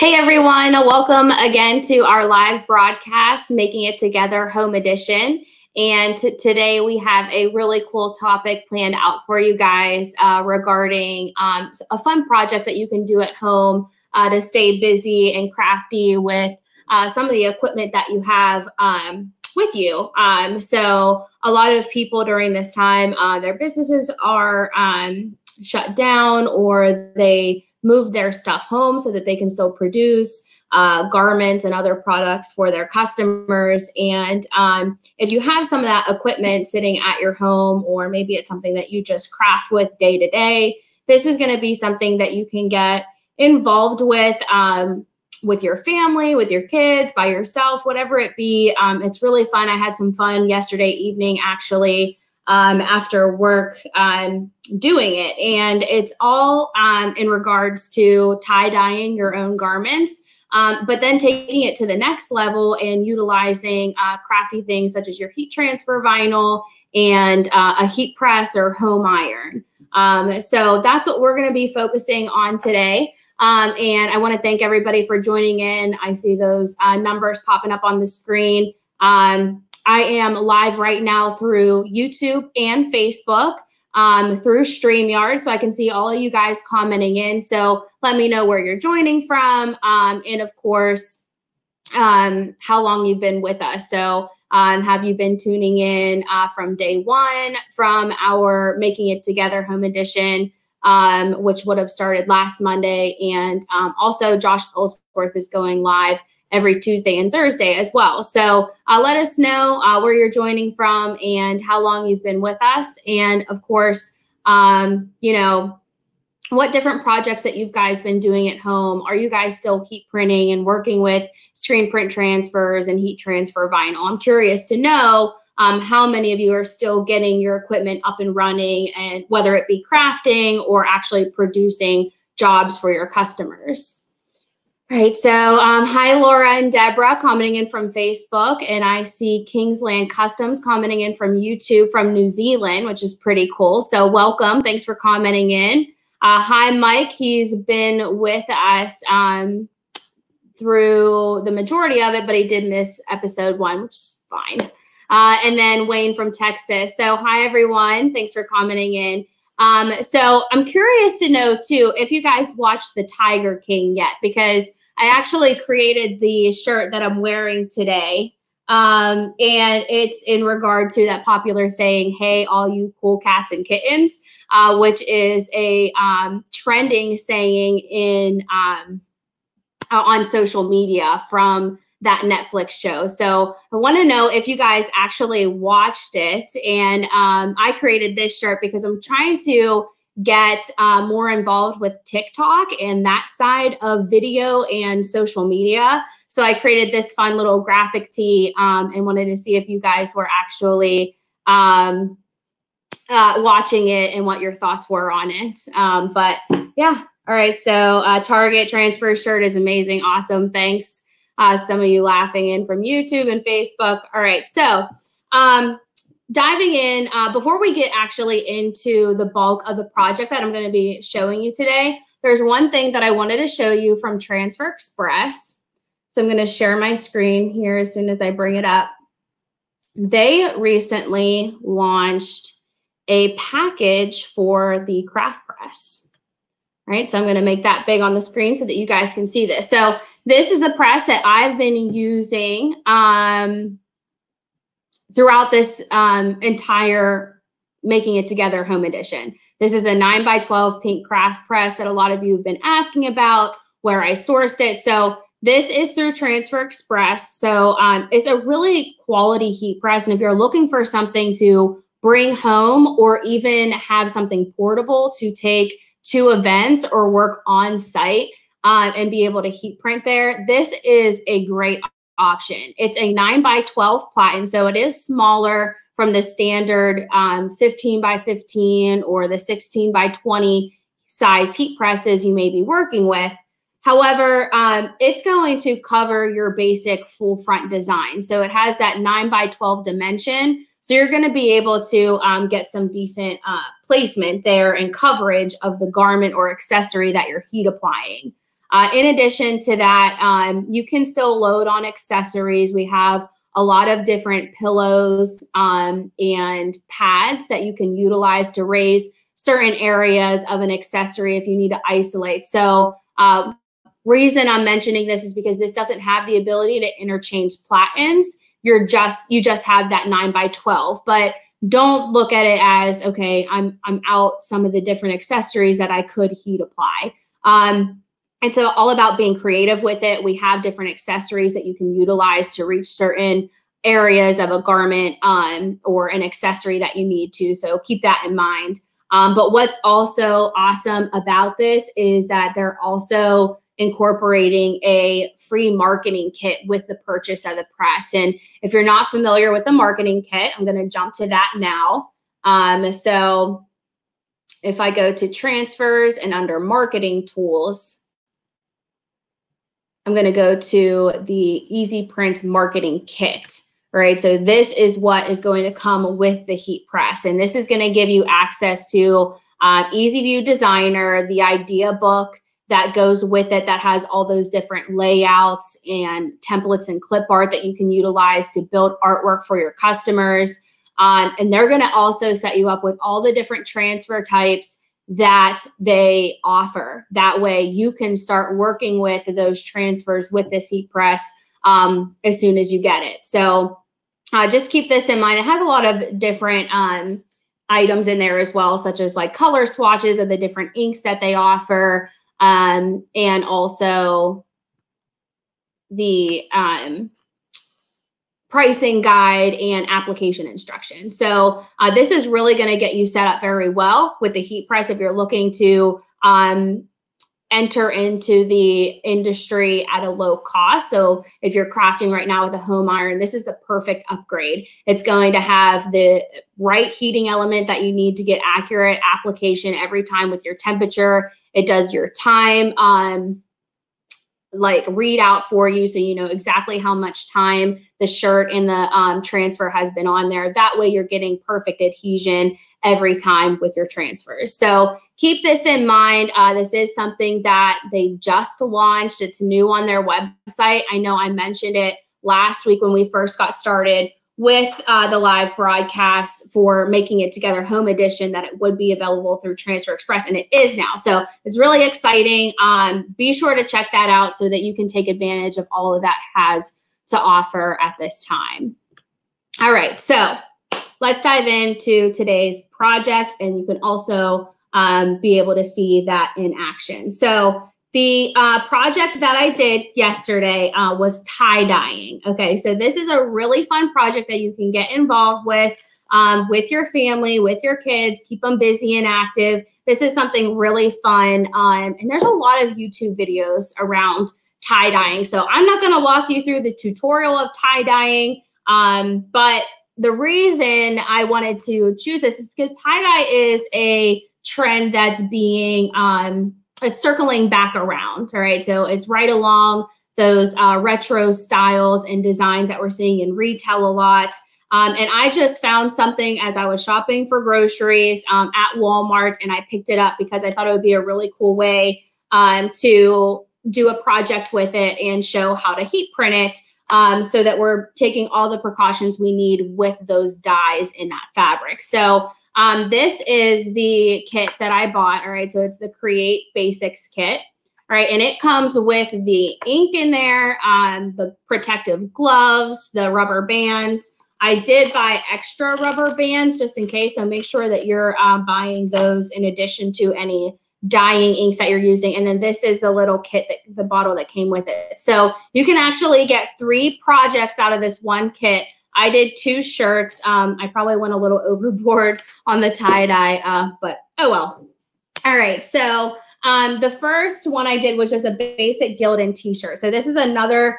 Hey everyone, welcome again to our live broadcast, Making It Together Home Edition. And today we have a really cool topic planned out for you guys regarding a fun project that you can do at home to stay busy and crafty with some of the equipment that you have with you. So a lot of people during this time, their businesses are shut down, or they move their stuff home so that they can still produce garments and other products for their customers. And if you have some of that equipment sitting at your home, or maybe it's something that you just craft with day to day, this is going to be something that you can get involved with your family, with your kids, by yourself, whatever it be. It's really fun. I had some fun yesterday evening, actually, after work doing it. And it's all in regards to tie-dyeing your own garments, but then taking it to the next level and utilizing crafty things such as your heat transfer vinyl and a heat press or home iron. So that's what we're going to be focusing on today. And I want to thank everybody for joining in. I see those numbers popping up on the screen. I am live right now through YouTube and Facebook, through StreamYard, so I can see all of you guys commenting in. So let me know where you're joining from, and of course, how long you've been with us. So have you been tuning in from day one from our Making It Together Home Edition, which would have started last Monday, and also Josh Ellsworth is going live every Tuesday and Thursday as well. So let us know where you're joining from and how long you've been with us. And of course, you know, what different projects that you guys been doing at home. Are you guys still heat printing and working with screen print transfers and heat transfer vinyl? I'm curious to know how many of you are still getting your equipment up and running, and whether it be crafting or actually producing jobs for your customers. Right, so hi Laura and Deborah commenting in from Facebook, and I see Kingsland Customs commenting in from YouTube from New Zealand, which is pretty cool. So welcome, thanks for commenting in. Hi Mike, he's been with us through the majority of it, but he did miss episode 1, which is fine. And then Wayne from Texas. So hi everyone, thanks for commenting in. So I'm curious to know too, if you guys watched the Tiger King yet, because I actually created the shirt that I'm wearing today. And it's in regard to that popular saying, "Hey, all you cool cats and kittens," which is a trending saying in on social media from that Netflix show. So I want to know if you guys actually watched it. And I created this shirt because I'm trying to get more involved with TikTok and that side of video and social media. So I created this fun little graphic tee and wanted to see if you guys were actually watching it and what your thoughts were on it. But yeah, all right. So Target transfer shirt is amazing. Awesome. Thanks. Some of you laughing in from YouTube and Facebook. All right. So diving in, before we get actually into the bulk of the project that I'm going to be showing you today, there's one thing that I wanted to show you from Transfer Express. So I'm going to share my screen here as soon as I bring it up. They recently launched a package for the craft press. All right, so I'm going to make that big on the screen so that you guys can see this. So this is the press that I've been using throughout this entire Making It Together Home Edition. This is the 9x12 pink craft press that a lot of you have been asking about, where I sourced it. So this is through Transfer Express. So it's a really quality heat press. And if you're looking for something to bring home, or even have something portable to take to events or work on site and be able to heat print there, this is a great option. It's a 9x12 platen, so it is smaller from the standard 15x15 or the 16x20 size heat presses you may be working with. However, it's going to cover your basic full front design. So it has that 9x12 dimension. So you're going to be able to get some decent placement there and coverage of the garment or accessory that you're heat applying. In addition to that, you can still load on accessories. We have a lot of different pillows and pads that you can utilize to raise certain areas of an accessory if you need to isolate. So reason I'm mentioning this is because this doesn't have the ability to interchange plat ends. You just have that 9x12, but don't look at it as, okay, I'm out some of the different accessories that I could heat apply. It's all about being creative with it. We have different accessories that you can utilize to reach certain areas of a garment or an accessory that you need to. So keep that in mind. But what's also awesome about this is that they're also incorporating a free marketing kit with the purchase of the press. And if you're not familiar with the marketing kit, I'm going to jump to that now. So if I go to transfers and under marketing tools, I'm going to go to the Easy Prints marketing kit. Right, so this is what is going to come with the heat press, and this is going to give you access to Easy View Designer, the idea book that goes with it that has all those different layouts and templates and clip art that you can utilize to build artwork for your customers. And they're going to also set you up with all the different transfer types that they offer. That way you can start working with those transfers with this heat press as soon as you get it. So just keep this in mind. It has a lot of different items in there as well, such as like color swatches of the different inks that they offer, and also the pricing guide and application instructions. So this is really going to get you set up very well with the heat press if you're looking to enter into the industry at a low cost. So if you're crafting right now with a home iron, this is the perfect upgrade. It's going to have the right heating element that you need to get accurate application every time with your temperature. It does your time like readout for you, so you know exactly how much time the shirt and the transfer has been on there. That way you're getting perfect adhesion every time with your transfers. So keep this in mind. This is something that they just launched. It's new on their website. I know I mentioned it last week when we first got started with the live broadcast for Making It Together Home Edition, that it would be available through Transfer Express, and it is now. So it's really exciting. Be sure to check that out so that you can take advantage of all of that has to offer at this time. All right, so let's dive into today's project, and you can also be able to see that in action. So the project that I did yesterday was tie-dyeing. Okay, so this is a really fun project that you can get involved with your family, with your kids, keep them busy and active. This is something really fun. And there's a lot of YouTube videos around tie-dyeing. So I'm not gonna walk you through the tutorial of tie-dyeing, but the reason I wanted to choose this is because tie-dye is a trend that's being, it's circling back around, all right? So it's right along those retro styles and designs that we're seeing in retail a lot. And I just found something as I was shopping for groceries at Walmart, and I picked it up because I thought it would be a really cool way to do a project with it and show how to heat print it, so that we're taking all the precautions we need with those dyes in that fabric. So this is the kit that I bought. All right, so it's the Create Basics kit. All right, and it comes with the ink in there, the protective gloves, the rubber bands. I did buy extra rubber bands just in case, so make sure that you're buying those in addition to any dyeing inks that you're using. And then this is the little kit, the bottle that came with it. So you can actually get 3 projects out of this one kit. I did 2 shirts. I probably went a little overboard on the tie-dye, but oh well. All right, so the first one I did was just a basic Gildan t-shirt. So this is another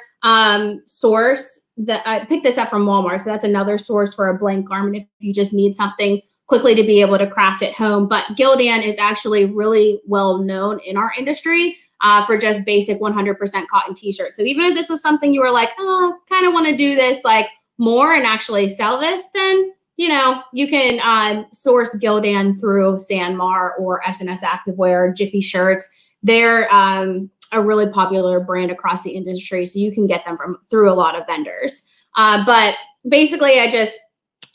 source that I picked this up from Walmart. So that's another source for a blank garment if you just need something quickly to be able to craft at home. But Gildan is actually really well known in our industry for just basic 100% cotton t-shirts. So even if this was something you were like, oh, kind of want to do this like more and actually sell this, then you know you can source Gildan through Sanmar or SNS Activewear, Jiffy Shirts. They're a really popular brand across the industry, so you can get them through a lot of vendors. But basically, I just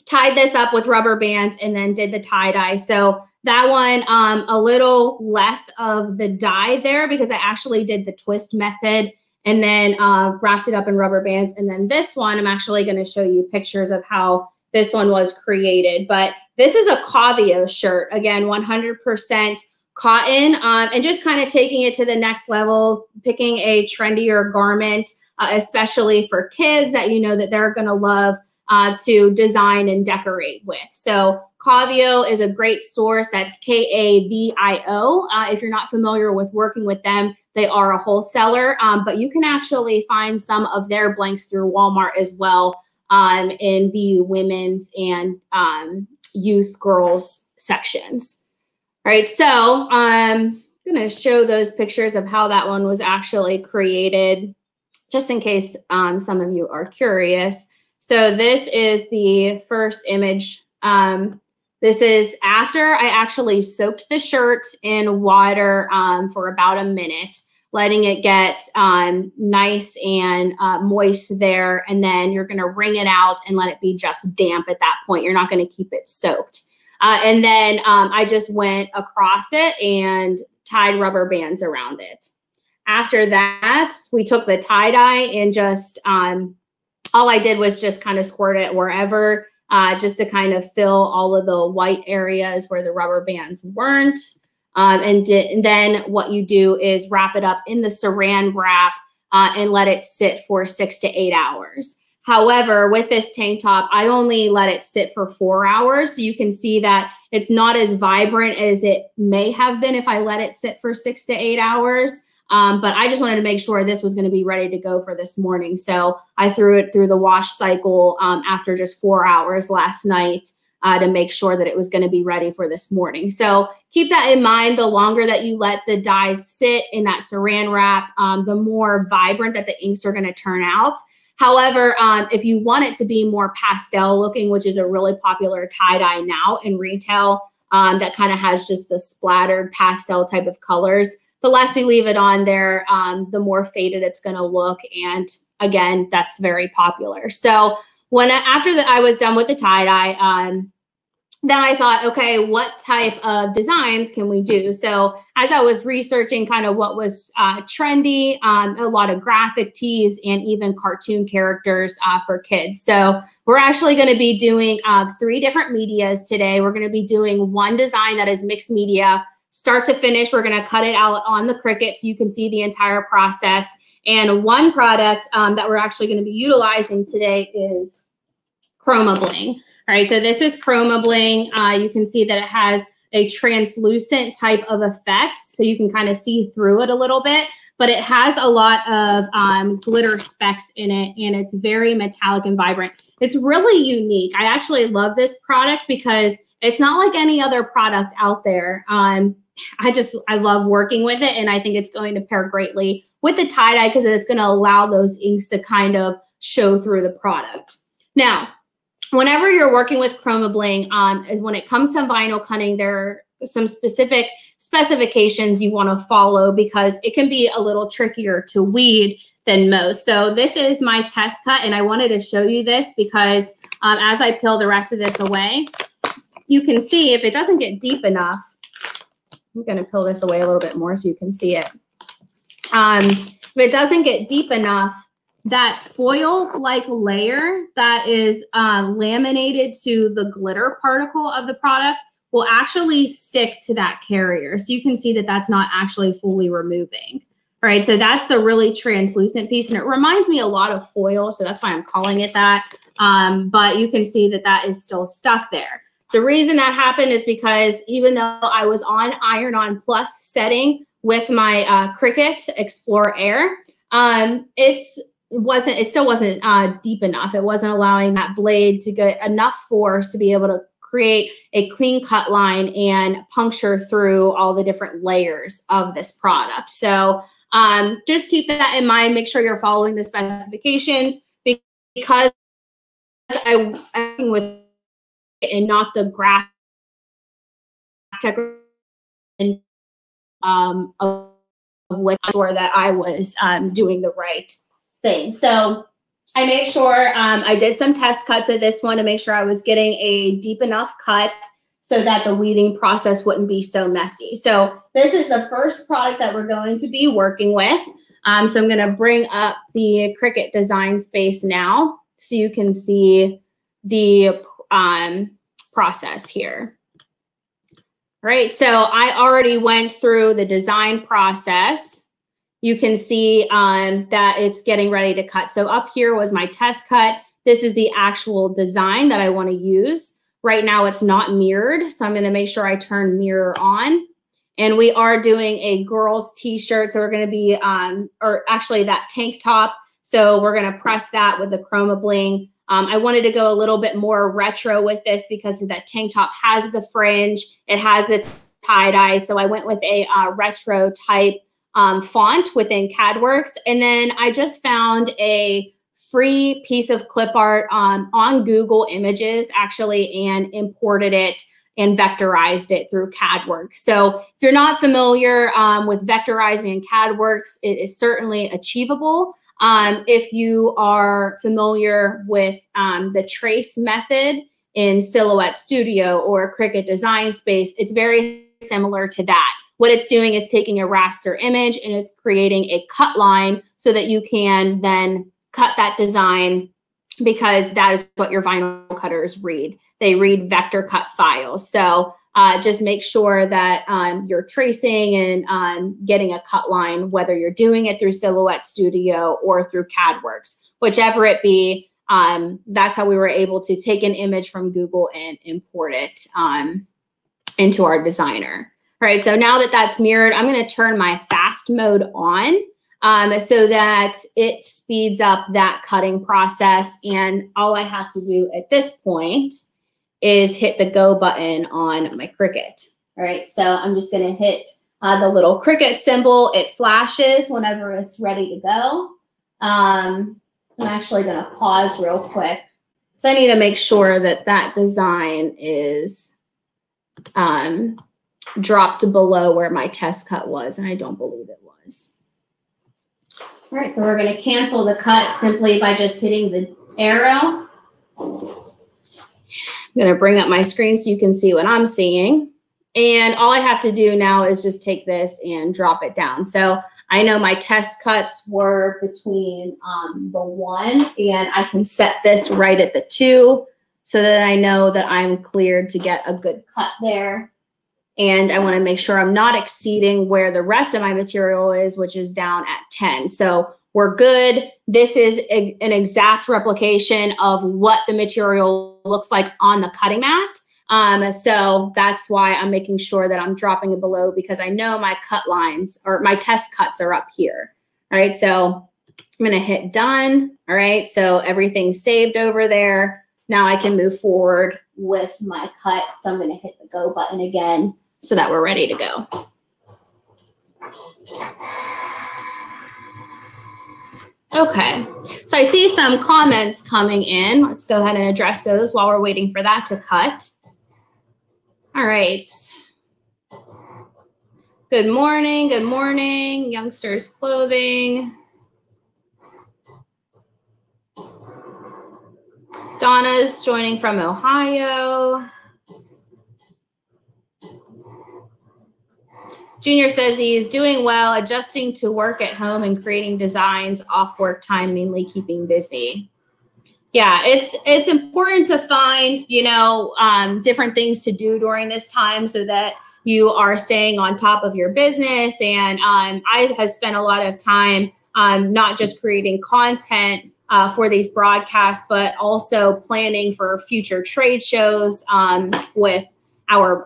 tied this up with rubber bands and then did the tie-dye. So that one, a little less of the dye there because I actually did the twist method and then wrapped it up in rubber bands. And then this one, I'm actually going to show you pictures of how this one was created. But this is a Cavio shirt, again, 100% cotton, and just kind of taking it to the next level, picking a trendier garment, especially for kids that you know that they're going to love to design and decorate with. So Cavio is a great source. That's Kavio. If you're not familiar with working with them, they are a wholesaler, but you can actually find some of their blanks through Walmart as well in the women's and youth girls sections. All right, so I'm going to show those pictures of how that one was actually created, just in case some of you are curious. So this is the first image. This is after I actually soaked the shirt in water for about a minute, letting it get nice and moist there. And then you're gonna wring it out and let it be just damp at that point. You're not gonna keep it soaked. And then I just went across it and tied rubber bands around it. After that, we took the tie-dye and just, all I did was just kind of squirt it wherever, just to kind of fill all of the white areas where the rubber bands weren't. And then what you do is wrap it up in the saran wrap and let it sit for 6 to 8 hours. However, with this tank top, I only let it sit for 4 hours. So you can see that it's not as vibrant as it may have been if I let it sit for 6 to 8 hours. But I just wanted to make sure this was going to be ready to go for this morning. So I threw it through the wash cycle after just 4 hours last night to make sure that it was going to be ready for this morning. So keep that in mind. The longer that you let the dyes sit in that saran wrap, the more vibrant that the inks are going to turn out. However, if you want it to be more pastel looking, which is a really popular tie-dye now in retail, that kind of has just the splattered pastel type of colors, the less you leave it on there, the more faded it's going to look. And again, that's very popular. So after I was done with the tie-dye, then I thought, okay, what type of designs can we do? So as I was researching kind of what was trendy, a lot of graphic tees and even cartoon characters for kids. So we're actually going to be doing 3 different medias today. We're going to be doing one design that is mixed media, start to finish. We're going to cut it out on the Cricut so you can see the entire process. And one product that we're actually going to be utilizing today is Chroma Bling. All right, so this is Chroma Bling. You can see that it has a translucent type of effect, so you can kind of see through it a little bit, but it has a lot of glitter specks in it, and it's very metallic and vibrant. It's really unique. I actually love this product because it's not like any other product out there. I love working with it, and I think it's going to pair greatly with the tie-dye because it's going to allow those inks to kind of show through the product. Now, whenever you're working with Chroma Bling, when it comes to vinyl cutting, there are some specific specifications you want to follow because it can be a little trickier to weed than most. So this is my test cut, and I wanted to show you this because as I peel the rest of this away, you can see if it doesn't get deep enough. I'm going to peel this away a little bit more so you can see it. If it doesn't get deep enough, that foil-like layer that is laminated to the glitter particle of the product will actually stick to that carrier. So you can see that that's not actually fully removing. All right, so that's the really translucent piece, and it reminds me a lot of foil, so that's why I'm calling it that. But you can see that that is still stuck there. The reason that happened is because even though I was on Iron-On Plus setting with my Cricut Explore Air, it still wasn't deep enough. It wasn't allowing that blade to get enough force to be able to create a clean cut line and puncture through all the different layers of this product. So just keep that in mind. Make sure you're following the specifications because I'm working with and not the graph tech which sure that I was doing the right thing. So I made sure I did some test cuts of this one to make sure I was getting a deep enough cut so that the weeding process wouldn't be so messy. So this is the first product that we're going to be working with. So I'm going to bring up the Cricut design space now so you can see the process here. All right, so I already went through the design process. You can see that it's getting ready to cut. So up here was my test cut. This is the actual design that I want to use. Right now it's not mirrored, so I'm going to make sure I turn mirror on. And we are doing a girls t-shirt, so we're going to be, or actually that tank top. So we're going to press that with the chroma bling. I wanted to go a little bit more retro with this because that tank top has the fringe, it has the tie-dye. So I went with a retro type font within CADWorks. And then I just found a free piece of clip art on Google Images actually, and imported it and vectorized it through CADWorks. So if you're not familiar with vectorizing in CADWorks, it is certainly achievable. If you are familiar with the trace method in Silhouette Studio or Cricut Design Space, it's very similar to that. What it's doing is taking a raster image and it's creating a cut line so that you can then cut that design, because that is what your vinyl cutters read. They read vector cut files. So just make sure that you're tracing and getting a cut line, whether you're doing it through Silhouette Studio or through CADWorks, whichever it be. That's how we were able to take an image from Google and import it into our designer. All right, so now that that's mirrored, I'm going to turn my fast mode on so that it speeds up that cutting process. And all I have to do at this point is hit the go button on my Cricut. All right, so I'm just going to hit the little Cricut symbol. It flashes whenever it's ready to go. I'm actually going to pause real quick. So I need to make sure that that design is dropped below where my test cut was, and I don't believe it was. All right, so we're going to cancel the cut simply by just hitting the arrow. I'm going to bring up my screen so you can see what I'm seeing. And all I have to do now is just take this and drop it down. So I know my test cuts were between the 1, and I can set this right at the 2 so that I know that I'm cleared to get a good cut there. And I want to make sure I'm not exceeding where the rest of my material is, which is down at 10. So we're good. This is an exact replication of what the material looks like on the cutting mat. So that's why I'm making sure that I'm dropping it below, because I know my cut lines or my test cuts are up here. All right, so I'm going to hit done. All right, so everything's saved over there. Now I can move forward with my cut. So I'm going to hit the go button again so that we're ready to go. Okay, so I see some comments coming in. Let's go ahead and address those while we're waiting for that to cut. All right. Good morning, Youngsters Clothing. Donna's joining from Ohio. Junior says he's doing well, adjusting to work at home and creating designs off work time, mainly keeping busy. Yeah, it's important to find, you know, different things to do during this time so that you are staying on top of your business. And I have spent a lot of time not just creating content for these broadcasts, but also planning for future trade shows with our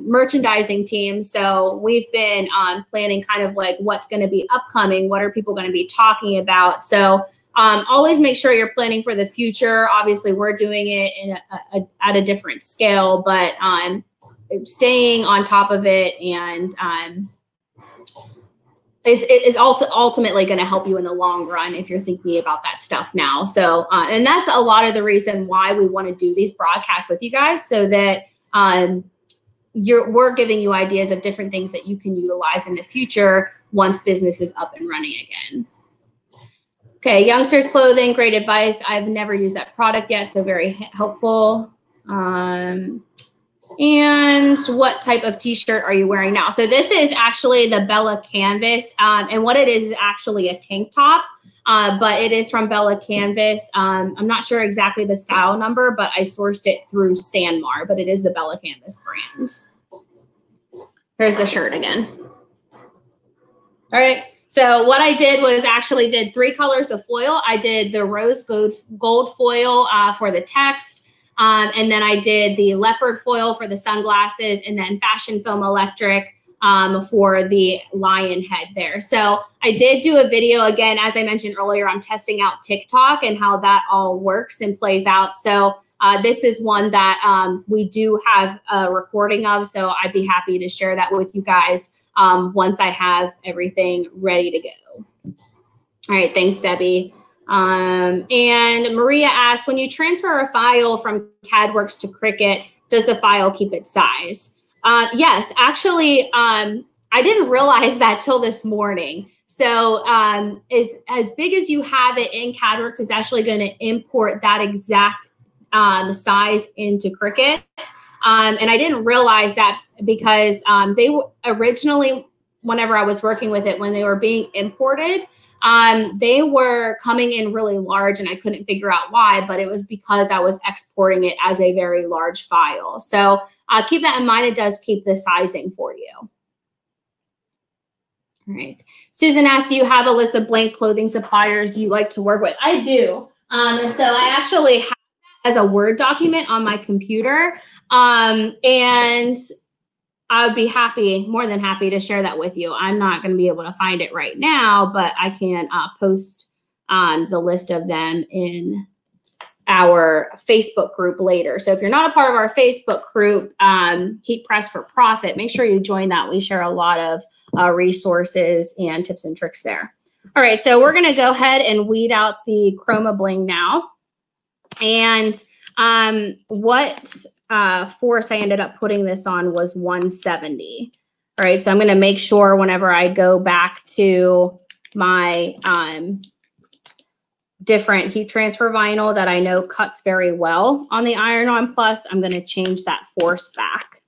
merchandising team. So we've been planning kind of like what's going to be upcoming, what are people going to be talking about. So always make sure you're planning for the future. Obviously, we're doing it in at a different scale, but staying on top of it and is ultimately going to help you in the long run if you're thinking about that stuff now. So, and that's a lot of the reason why we want to do these broadcasts with you guys, so that we're giving you ideas of different things that you can utilize in the future once business is up and running again. Okay, youngsters clothing, great advice. I've never used that product yet, so very helpful. And what type of t-shirt are you wearing now? So this is actually the Bella Canvas, and what it is actually a tank top, but it is from Bella Canvas. I'm not sure exactly the style number, but I sourced it through Sanmar, but it is the Bella Canvas brand. Here's the shirt again. All right. So what I did was actually did 3 colors of foil. I did the rose gold foil for the text. And then I did the leopard foil for the sunglasses, and then fashion foam electric for the lion head there. So I did do a video again, as I mentioned earlier, I'm testing out TikTok and how that all works and plays out. So this is one that we do have a recording of. So I'd be happy to share that with you guys once I have everything ready to go. All right, thanks, Debbie. And Maria asked, when you transfer a file from CADWorks to Cricut, does the file keep its size? Yes, actually, I didn't realize that till this morning. So as big as you have it in CADWorks, it's actually going to import that exact size into Cricut. And I didn't realize that because they were originally, whenever I was working with it, when they were being imported, they were coming in really large, and I couldn't figure out why, but it was because I was exporting it as a very large file. So keep that in mind. It does keep the sizing for you. All right. Susan asked, do you have a list of blank clothing suppliers you like to work with? I do. So I actually have that as a Word document on my computer. And I would be more than happy to share that with you. I'm not going to be able to find it right now, but I can post the list of them in our Facebook group later. So if you're not a part of our Facebook group, Heat Press for Profit, make sure you join that. We share a lot of resources and tips and tricks there. All right, so we're going to go ahead and weed out the Chroma Bling now. And what force I ended up putting this on was 170. All right, so I'm going to make sure whenever I go back to my different heat transfer vinyl that I know cuts very well on the Iron-On Plus, I'm going to change that force back.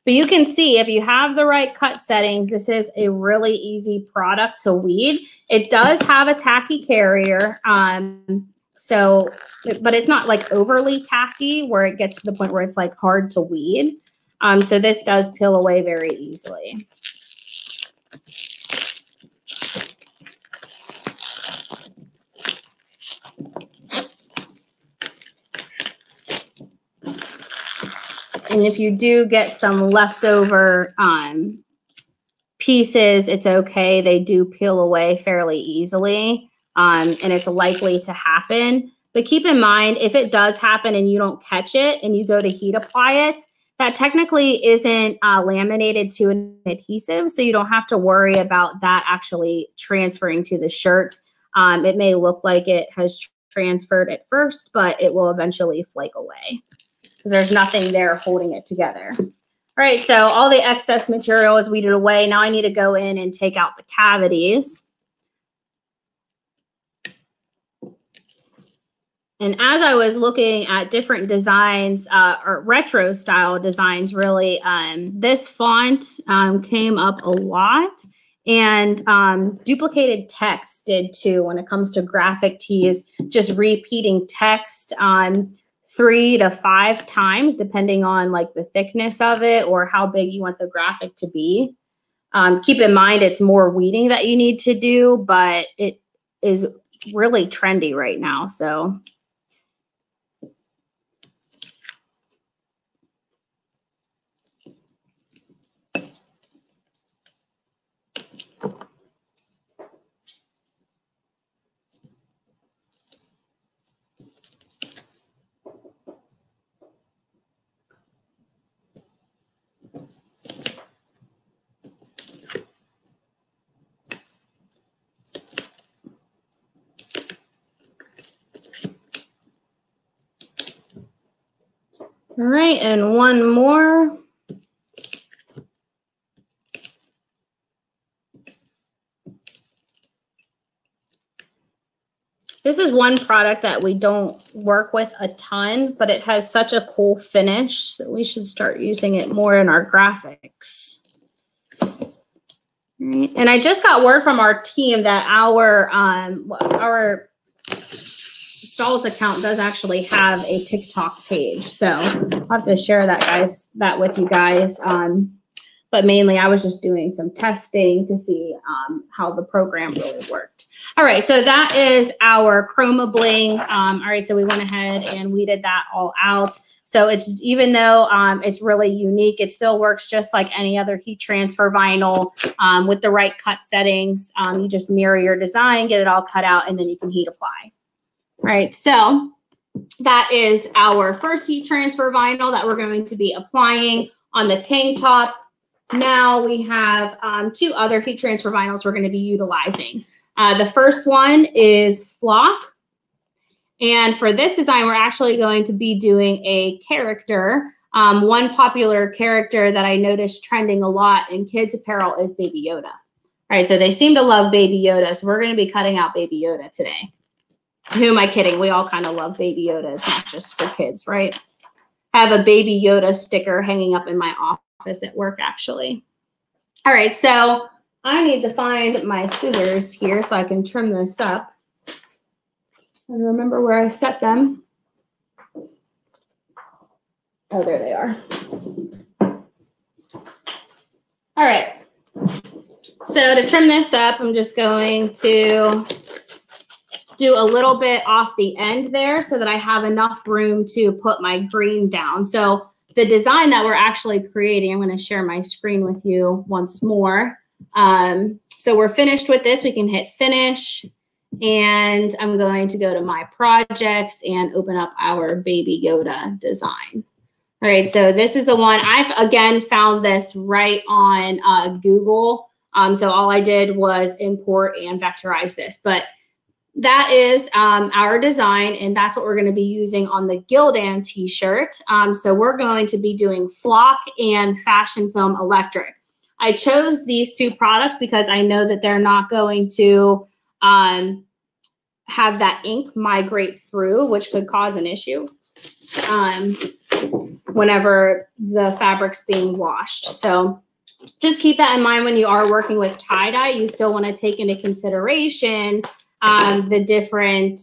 But you can see if you have the right cut settings, this is a really easy product to weed. It does have a tacky carrier. So, but it's not like overly tacky where it gets to the point where it's like hard to weed. So this does peel away very easily. And if you do get some leftover pieces, it's okay. They do peel away fairly easily. And it's likely to happen. But keep in mind, if it does happen and you don't catch it and you go to heat apply it, that technically isn't laminated to an adhesive, so you don't have to worry about that actually transferring to the shirt. It may look like it has transferred at first, but it will eventually flake away because there's nothing there holding it together. All right, so all the excess material is weeded away. Now I need to go in and take out the cavities. And as I was looking at different designs, or retro style designs, really, this font came up a lot, and duplicated text did too when it comes to graphic tees, just repeating text 3 to 5 times, depending on like the thickness of it or how big you want the graphic to be. Keep in mind, it's more weeding that you need to do, but it is really trendy right now, so. All right, and one more. This is one product that we don't work with a ton, but it has such a cool finish that we should start using it more in our graphics. Right. And I just got word from our team that our Stalls account does actually have a TikTok page. So I'll have to share that with you guys. But mainly I was just doing some testing to see how the program really worked. All right, so that is our Chroma Bling. All right, so we went ahead and weeded that all out. So it's, even though it's really unique, it still works just like any other heat transfer vinyl with the right cut settings. You just mirror your design, get it all cut out, and then you can heat apply. All right, so that is our first heat transfer vinyl that we're going to be applying on the tank top. Now we have 2 other heat transfer vinyls we're going to be utilizing. The first one is Flock. And for this design, we're actually going to be doing a character. One popular character that I noticed trending a lot in kids apparel is Baby Yoda. All right, so they seem to love Baby Yoda, so we're going to be cutting out Baby Yoda today. Who am I kidding? We all kind of love Baby Yoda. It's not just for kids, right? I have a Baby Yoda sticker hanging up in my office at work, actually. All right, so I need to find my scissors here so I can trim this up. And remember where I set them. Oh, there they are. All right. So to trim this up, I'm just going to do a little bit off the end there so that I have enough room to put my green down. So the design that we're actually creating, I'm going to share my screen with you once more. So we're finished with this. We can hit finish. And I'm going to go to my projects and open up our Baby Yoda design. All right, so this is the one. I've, again, found this right on Google. So all I did was import and vectorize this. But that is our design, and that's what we're going to be using on the Gildan t-shirt. So we're going to be doing Flock and Fashion Film Electric. I chose these 2 products because I know that they're not going to have that ink migrate through, which could cause an issue whenever the fabric's being washed. So just keep that in mind when you are working with tie-dye. You still want to take into consideration the different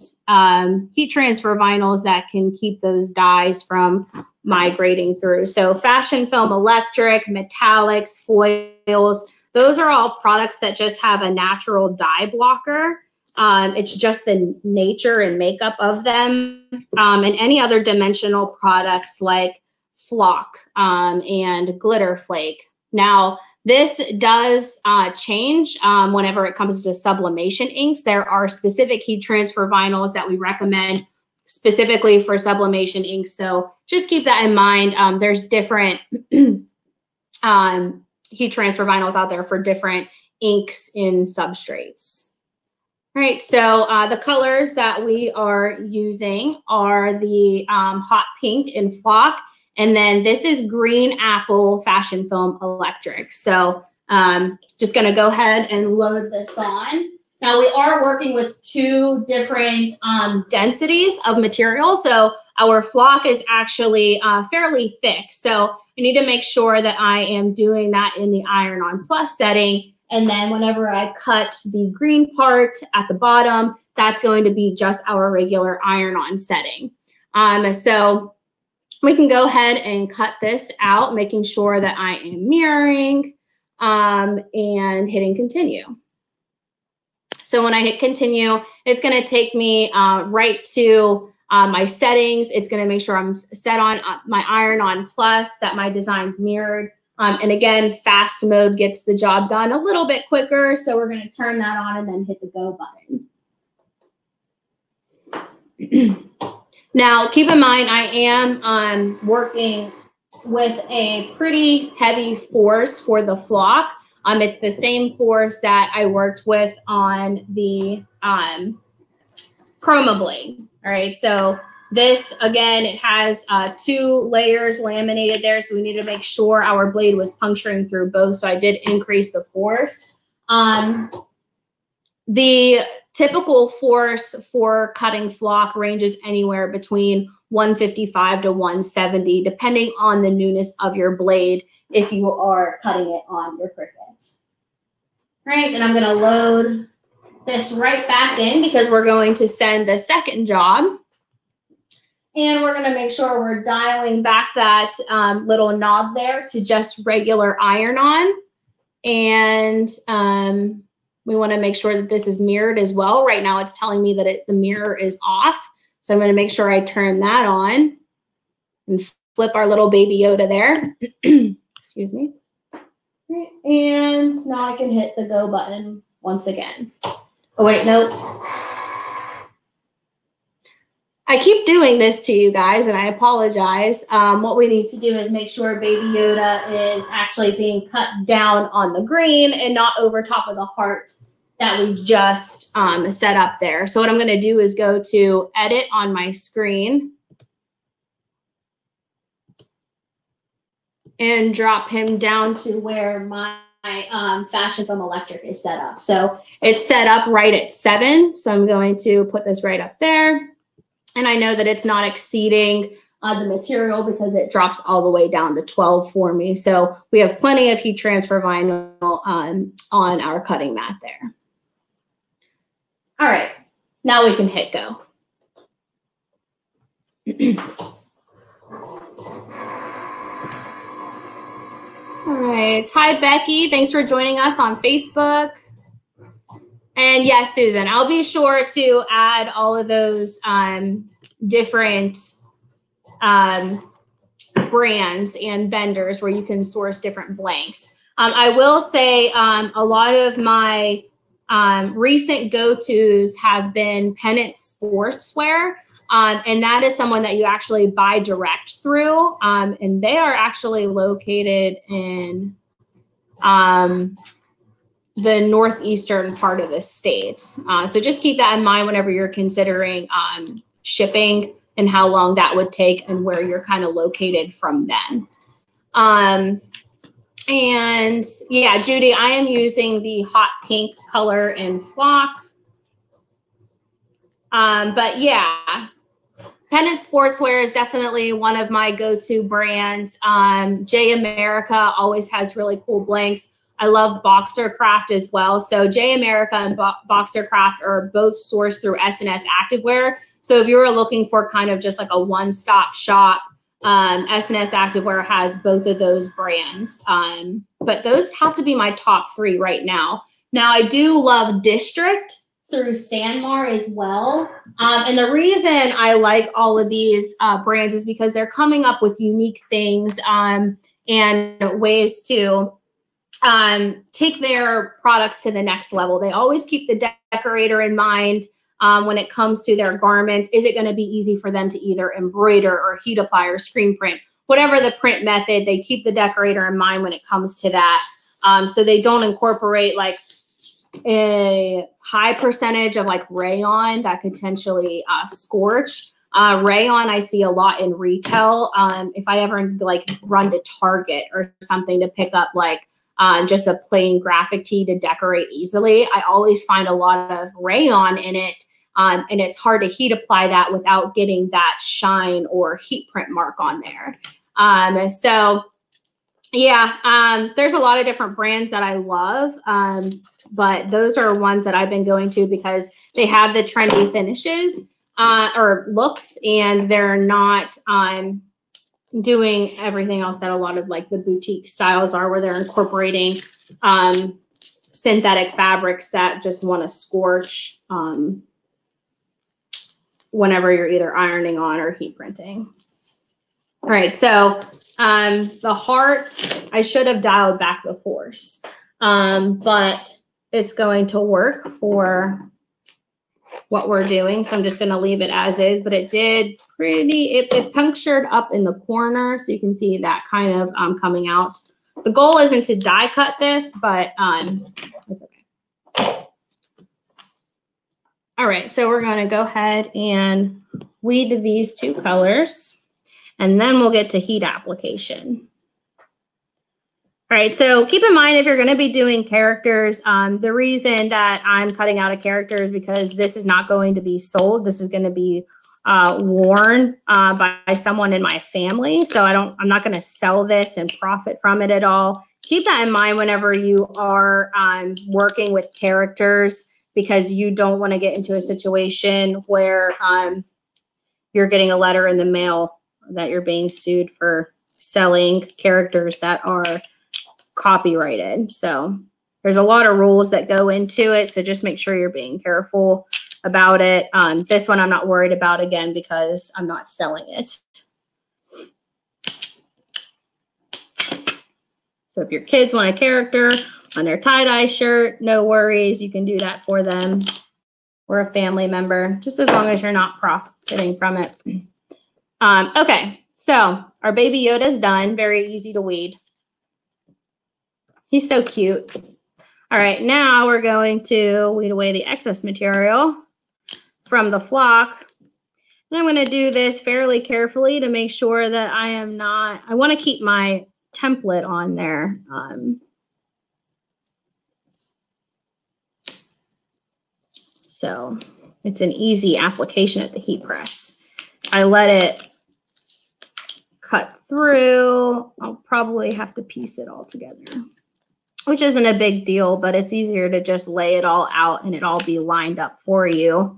heat transfer vinyls that can keep those dyes from migrating through. So Fashion Film Electric, metallics, foils, those are all products that just have a natural dye blocker. It's just the nature and makeup of them. And any other dimensional products like Flock and Glitter Flake. Now, this does change whenever it comes to sublimation inks. There are specific heat transfer vinyls that we recommend specifically for sublimation inks. So just keep that in mind. There's different heat transfer vinyls out there for different inks in substrates. All right, so the colors that we are using are the hot pink in Flock, and then this is green apple Fashion Film Electric. So just gonna go ahead and load this on. Now we are working with 2 different densities of material. So our Flock is actually fairly thick. So I need to make sure that I am doing that in the Iron On Plus setting. And then whenever I cut the green part at the bottom, that's going to be just our regular iron-on setting. So we can go ahead and cut this out, making sure that I am mirroring and hitting continue. So when I hit continue, it's going to take me right to my settings. It's going to make sure I'm set on my iron-on plus, that my design's mirrored. And again, fast mode gets the job done a little bit quicker. So we're going to turn that on and then hit the go button. Now, keep in mind, I am working with a pretty heavy force for the Flock. It's the same force that I worked with on the Chroma Bling. All right, so this, again, it has 2 layers laminated there, so we need to make sure our blade was puncturing through both, so I did increase the force. The typical force for cutting flock ranges anywhere between 155 to 170, depending on the newness of your blade if you are cutting it on your Cricut. Right, and I'm going to load this right back in because we're going to send the second job. And we're going to make sure we're dialing back that little knob there to just regular iron-on. And we want to make sure that this is mirrored as well. Right now it's telling me that the mirror is off. So I'm going to make sure I turn that on and flip our little baby Yoda there. Excuse me. Right. And now I can hit the go button once again. Oh, wait, nope. I keep doing this to you guys, and I apologize. What we need to do is make sure Baby Yoda is actually being cut down on the green and not over top of the heart that we just set up there. So what I'm going to do is go to Edit on my screen and drop him down to where my Fashion Foam Electric is set up. So it's set up right at 7. So I'm going to put this right up there. And I know that it's not exceeding the material because it drops all the way down to 12 for me. So we have plenty of heat transfer vinyl on our cutting mat there. All right, now we can hit go. All right, hi Becky, thanks for joining us on Facebook. And yes, Susan, I'll be sure to add all of those different brands and vendors where you can source different blanks. I will say a lot of my recent go-tos have been Pennant Sportswear, and that is someone that you actually buy direct through, and they are actually located in the northeastern part of the states. So just keep that in mind whenever you're considering shipping and how long that would take and where you're kind of located from then. And yeah, Judy, I am using the hot pink color in flock. But yeah, Pennant Sportswear is definitely one of my go-to brands. J America always has really cool blanks. I love Boxer Craft as well. So J America and Boxer Craft are both sourced through S&S Activewear. So if you were looking for kind of just like a one-stop shop, S&S Activewear has both of those brands. But those have to be my top 3 right now. Now I do love District through Sanmar as well. And the reason I like all of these brands is because they're coming up with unique things and ways to take their products to the next level. They always keep the decorator in mind when it comes to their garments. Is it going to be easy for them to either embroider or heat apply or screen print? Whatever the print method, they keep the decorator in mind when it comes to that. So they don't incorporate like a high percentage of like rayon that could potentially scorch. Rayon I see a lot in retail. If I ever like run to Target or something to pick up like just a plain graphic tee to decorate easily, I always find a lot of rayon in it. And it's hard to heat apply that without getting that shine or heat print mark on there. So yeah, there's a lot of different brands that I love. But those are ones that I've been going to because they have the trendy finishes or looks, and they're not doing everything else that a lot of like the boutique styles are, where they're incorporating synthetic fabrics that just want to scorch whenever you're either ironing on or heat printing. All right, so the heart, I should have dialed back the force, but it's going to work for what we're doing. So I'm just going to leave it as is, but it did it punctured up in the corner. So you can see that kind of coming out. The goal isn't to die cut this, but it's okay. All right, so we're going to go ahead and weed these 2 colors, and then we'll get to heat application. All right, so keep in mind if you're going to be doing characters, the reason that I'm cutting out a character is because this is not going to be sold. This is going to be worn by someone in my family. So I'm not going to sell this and profit from it at all. Keep that in mind whenever you are working with characters, because you don't want to get into a situation where you're getting a letter in the mail that you're being sued for selling characters that are copyrighted. So there's a lot of rules that go into it. So just make sure you're being careful about it. This one I'm not worried about, again, because I'm not selling it. So if your kids want a character on their tie-dye shirt, no worries. You can do that for them or a family member, just as long as you're not profiting from it. Okay, so our baby Yoda is done. Very easy to weed. He's so cute. All right, now we're going to weed away the excess material from the flock. And I'm going to do this fairly carefully to make sure that I want to keep my template on there. So it's an easy application at the heat press. I let it cut through. I'll probably have to piece it all together, which isn't a big deal, but it's easier to just lay it all out and it all be lined up for you.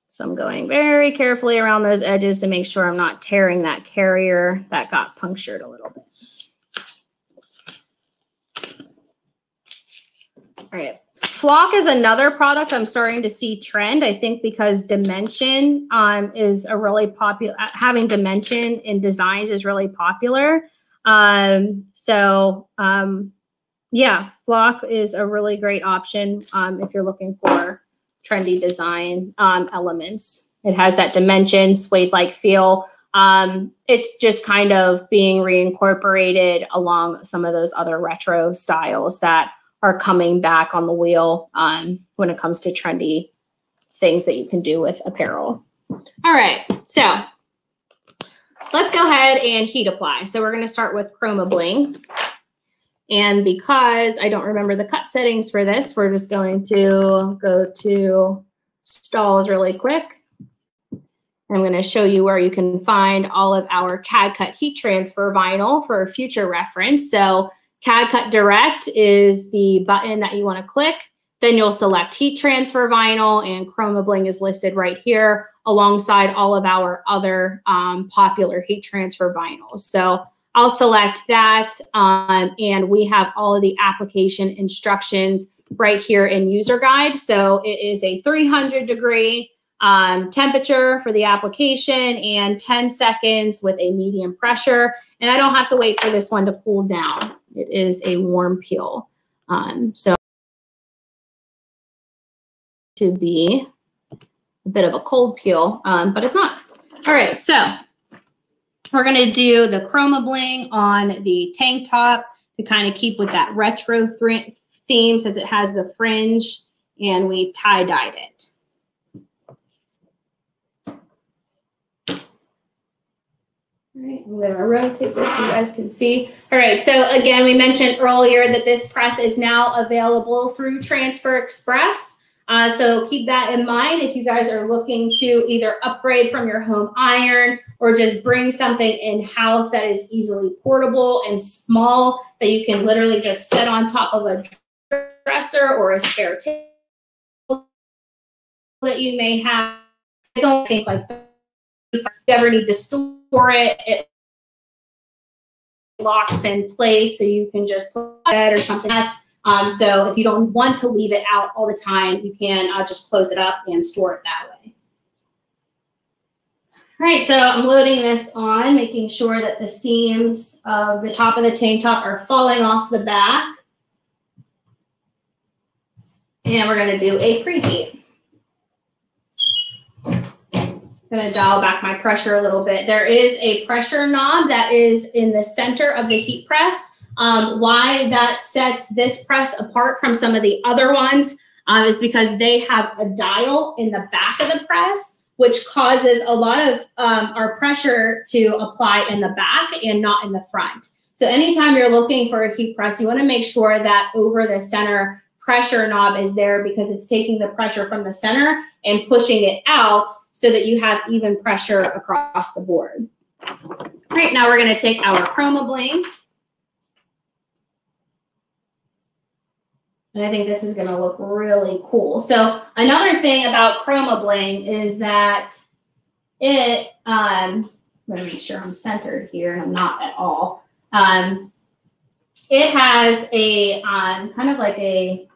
So I'm going very carefully around those edges to make sure I'm not tearing that carrier that got punctured a little bit. All right. Flock is another product I'm starting to see trend. I think because dimension is a really popular, having dimension in designs is really popular. Yeah, flock is a really great option if you're looking for trendy design elements. It has that dimension, suede-like feel. It's just kind of being reincorporated along some of those other retro styles that are coming back on the wheel when it comes to trendy things that you can do with apparel. All right, so let's go ahead and heat apply. So we're going to start with Chroma Bling. And because I don't remember the cut settings for this, we're just going to go to stalls really quick. I'm going to show you where you can find all of our CAD Cut heat transfer vinyl for future reference. So CAD Cut Direct is the button that you want to click. Then you'll select heat transfer vinyl, and Chroma Bling is listed right here alongside all of our other popular heat transfer vinyls. So I'll select that, and we have all of the application instructions right here in user guide. So it is a 300-degree temperature for the application and 10 seconds with a medium pressure. And I don't have to wait for this one to cool down. It is a warm peel. So to be a bit of a cold peel, but it's not. All right, so we're going to do the Chroma Bling on the tank top to kind of keep with that retro theme since it has the fringe, and we tie-dyed it. All right, I'm going to rotate this so you guys can see. All right, so again, we mentioned earlier that this press is now available through Transfer Express. So keep that in mind if you guys are looking to either upgrade from your home iron or just bring something in-house that is easily portable and small that you can literally just set on top of a dresser or a spare table that you may have. It's only like if you ever need to store it, it locks in place so you can just put it or something like that. So if you don't want to leave it out all the time, you can just close it up and store it that way. All right, so I'm loading this on, making sure that the seams of the top of the tank top are falling off the back. And we're going to do a preheat. I'm going to dial back my pressure a little bit. There is a pressure knob that is in the center of the heat press. Why that sets this press apart from some of the other ones is because they have a dial in the back of the press, which causes a lot of our pressure to apply in the back and not in the front. So anytime you're looking for a heat press, you want to make sure that over the center pressure knob is there because it's taking the pressure from the center and pushing it out so that you have even pressure across the board. All right, now we're going to take our Chroma Bling. And I think this is going to look really cool. So another thing about Chroma Bling is that it, I'm going to make sure I'm centered here, and I'm not at all. It has a kind of like a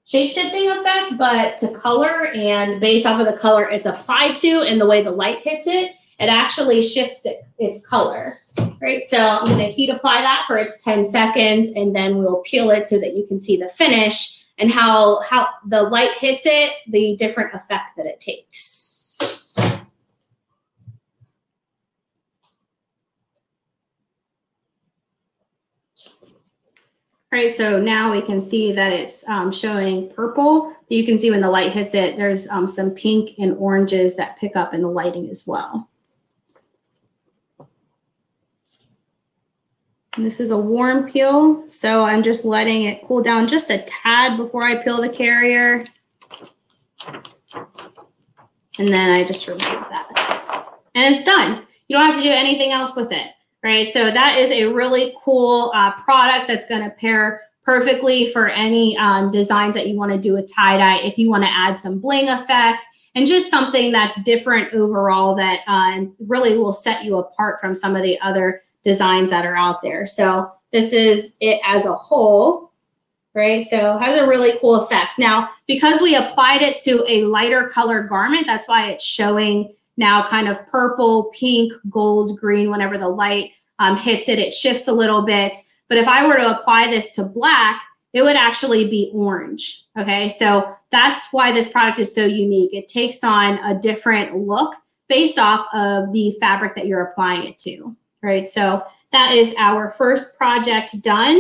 shape-shifting effect, but to color, and based off of the color it's applied to and the way the light hits it, it actually shifts its color. Right, so I'm going to heat apply that for its 10 seconds, and then we'll peel it so that you can see the finish and how the light hits it, the different effect that it takes. All right, so now we can see that it's showing purple. You can see when the light hits it, there's some pink and oranges that pick up in the lighting as well. And this is a warm peel, so I'm just letting it cool down just a tad before I peel the carrier. And then I just remove that. And it's done. You don't have to do anything else with it, right? So that is a really cool product that's going to pair perfectly for any designs that you want to do with tie-dye. If you want to add some bling effect and just something that's different overall that really will set you apart from some of the other designs that are out there. So this is it as a whole, right? So it has a really cool effect. Now, because we applied it to a lighter color garment, that's why it's showing now kind of purple, pink, gold, green. Whenever the light hits it, it shifts a little bit. But if I were to apply this to black, it would actually be orange. Okay, so that's why this product is so unique. It takes on a different look based off of the fabric that you're applying it to. Right, so that is our first project done,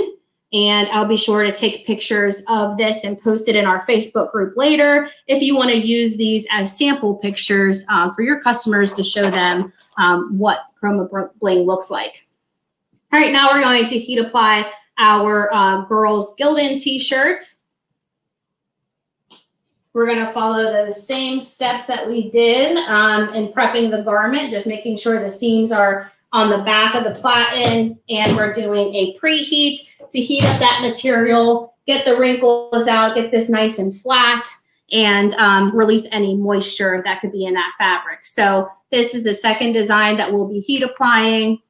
and I'll be sure to take pictures of this and post it in our Facebook group later if you want to use these as sample pictures for your customers to show them what Chroma Bling looks like. All right, now we're going to heat apply our girls Gildan t-shirt. We're going to follow those same steps that we did in prepping the garment, just making sure the seams are on the back of the platen, and we're doing a preheat to heat up that material, get the wrinkles out, get this nice and flat, and release any moisture that could be in that fabric. So this is the second design that we'll be heat applying.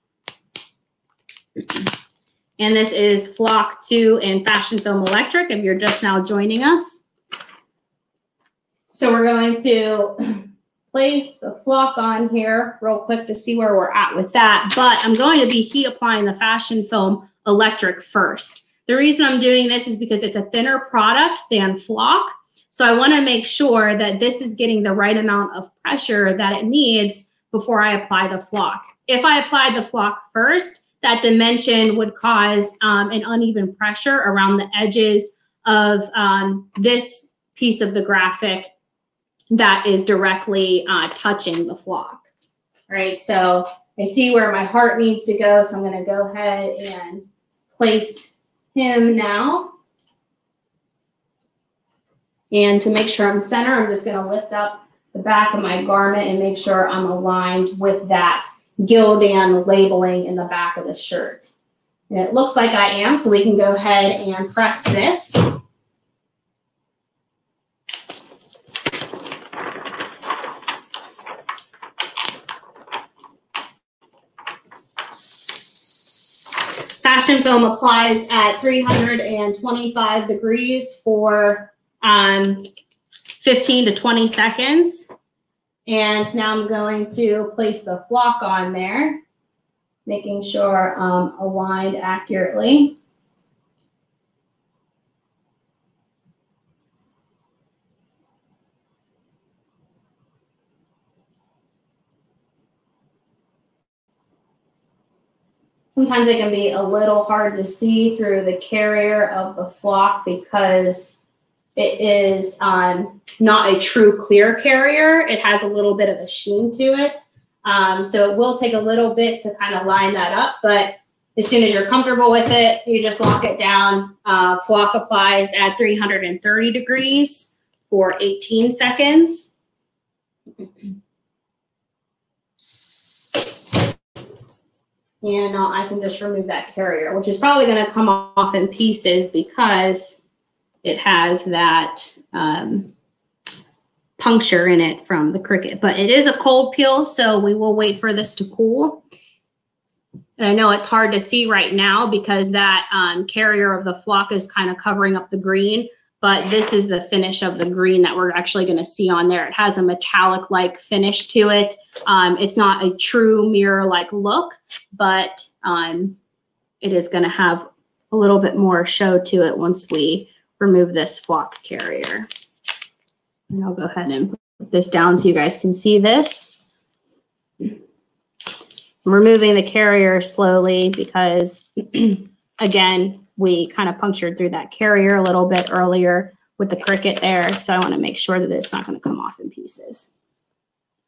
And this is Flock 2 in Fashion Film Electric if you're just now joining us. So we're going to place the flock on here real quick to see where we're at with that. But I'm going to be heat applying the Fashion Film Electric first. The reason I'm doing this is because it's a thinner product than flock. So I want to make sure that this is getting the right amount of pressure that it needs before I apply the flock. If I applied the flock first, that dimension would cause an uneven pressure around the edges of this piece of the graphic that is directly touching the flock. All right, so I see where my heart needs to go, so I'm going to go ahead and place him now. And to make sure I'm center, I'm just going to lift up the back of my garment and make sure I'm aligned with that Gildan labeling in the back of the shirt. And it looks like I am, so we can go ahead and press this. Fashion film applies at 325 degrees for 15 to 20 seconds. And now I'm going to place the flock on there, making sure I'm aligned accurately. Sometimes it can be a little hard to see through the carrier of the flock because it is not a true clear carrier. It has a little bit of a sheen to it. So it will take a little bit to kind of line that up, but as soon as you're comfortable with it, you just lock it down. Flock applies at 330 degrees for 18 seconds. And now I can just remove that carrier, which is probably going to come off in pieces because it has that puncture in it from the Cricut. But it is a cold peel, so we will wait for this to cool. And I know it's hard to see right now because that carrier of the flock is kind of covering up the green, but this is the finish of the green that we're actually going to see on there. It has a metallic-like finish to it. It's not a true mirror-like look, but it is going to have a little bit more show to it once we remove this flock carrier. And I'll go ahead and put this down so you guys can see this. I'm removing the carrier slowly because, again, we kind of punctured through that carrier a little bit earlier with the Cricut there. So I want to make sure that it's not going to come off in pieces.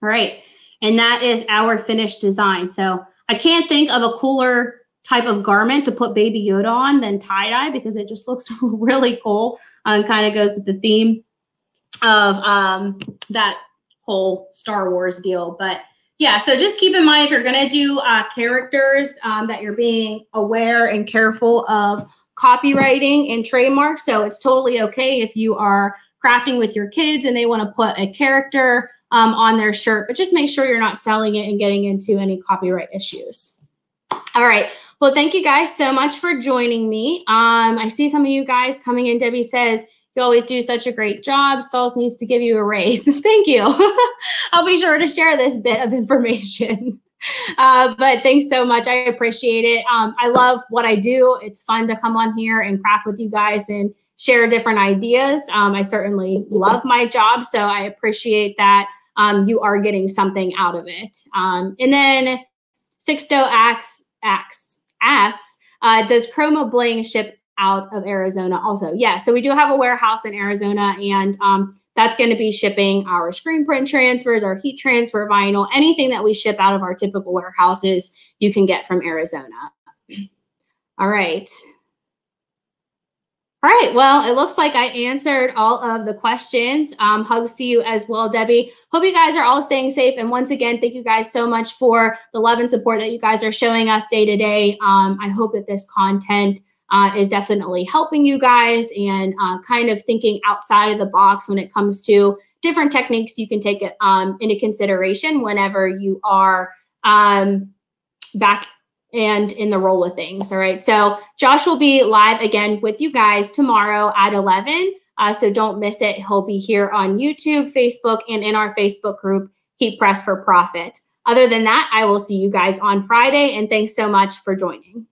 All right. And that is our finished design. So I can't think of a cooler type of garment to put Baby Yoda on than tie-dye because it just looks really cool and kind of goes with the theme of that whole Star Wars deal. But yeah, so just keep in mind if you're going to do characters that you're being aware and careful of copywriting and trademarks. So it's totally okay if you are crafting with your kids and they want to put a character on their shirt, but just make sure you're not selling it and getting into any copyright issues. All right. Well, thank you guys so much for joining me. I see some of you guys coming in. Debbie says, you always do such a great job. Stalls needs to give you a raise. Thank you. I'll be sure to share this bit of information. But thanks so much. I appreciate it. I love what I do. It's fun to come on here and craft with you guys and share different ideas. I certainly love my job, so I appreciate that you are getting something out of it. And then Sixto asks, does Chroma Bling ship out of Arizona also? Yeah, so we do have a warehouse in Arizona, and that's going to be shipping our screen print transfers, our heat transfer vinyl, anything that we ship out of our typical warehouses you can get from Arizona. All right. All right, well, it looks like I answered all of the questions. Hugs to you as well, Debbie. Hope you guys are all staying safe. And once again, thank you guys so much for the love and support that you guys are showing us day to day. I hope that this content is definitely helping you guys and kind of thinking outside of the box when it comes to different techniques you can take into consideration whenever you are back and in the roll of things. All right. So Josh will be live again with you guys tomorrow at 11. So don't miss it. He'll be here on YouTube, Facebook, and in our Facebook group, Heat Press for Profit. Other than that, I will see you guys on Friday. And thanks so much for joining.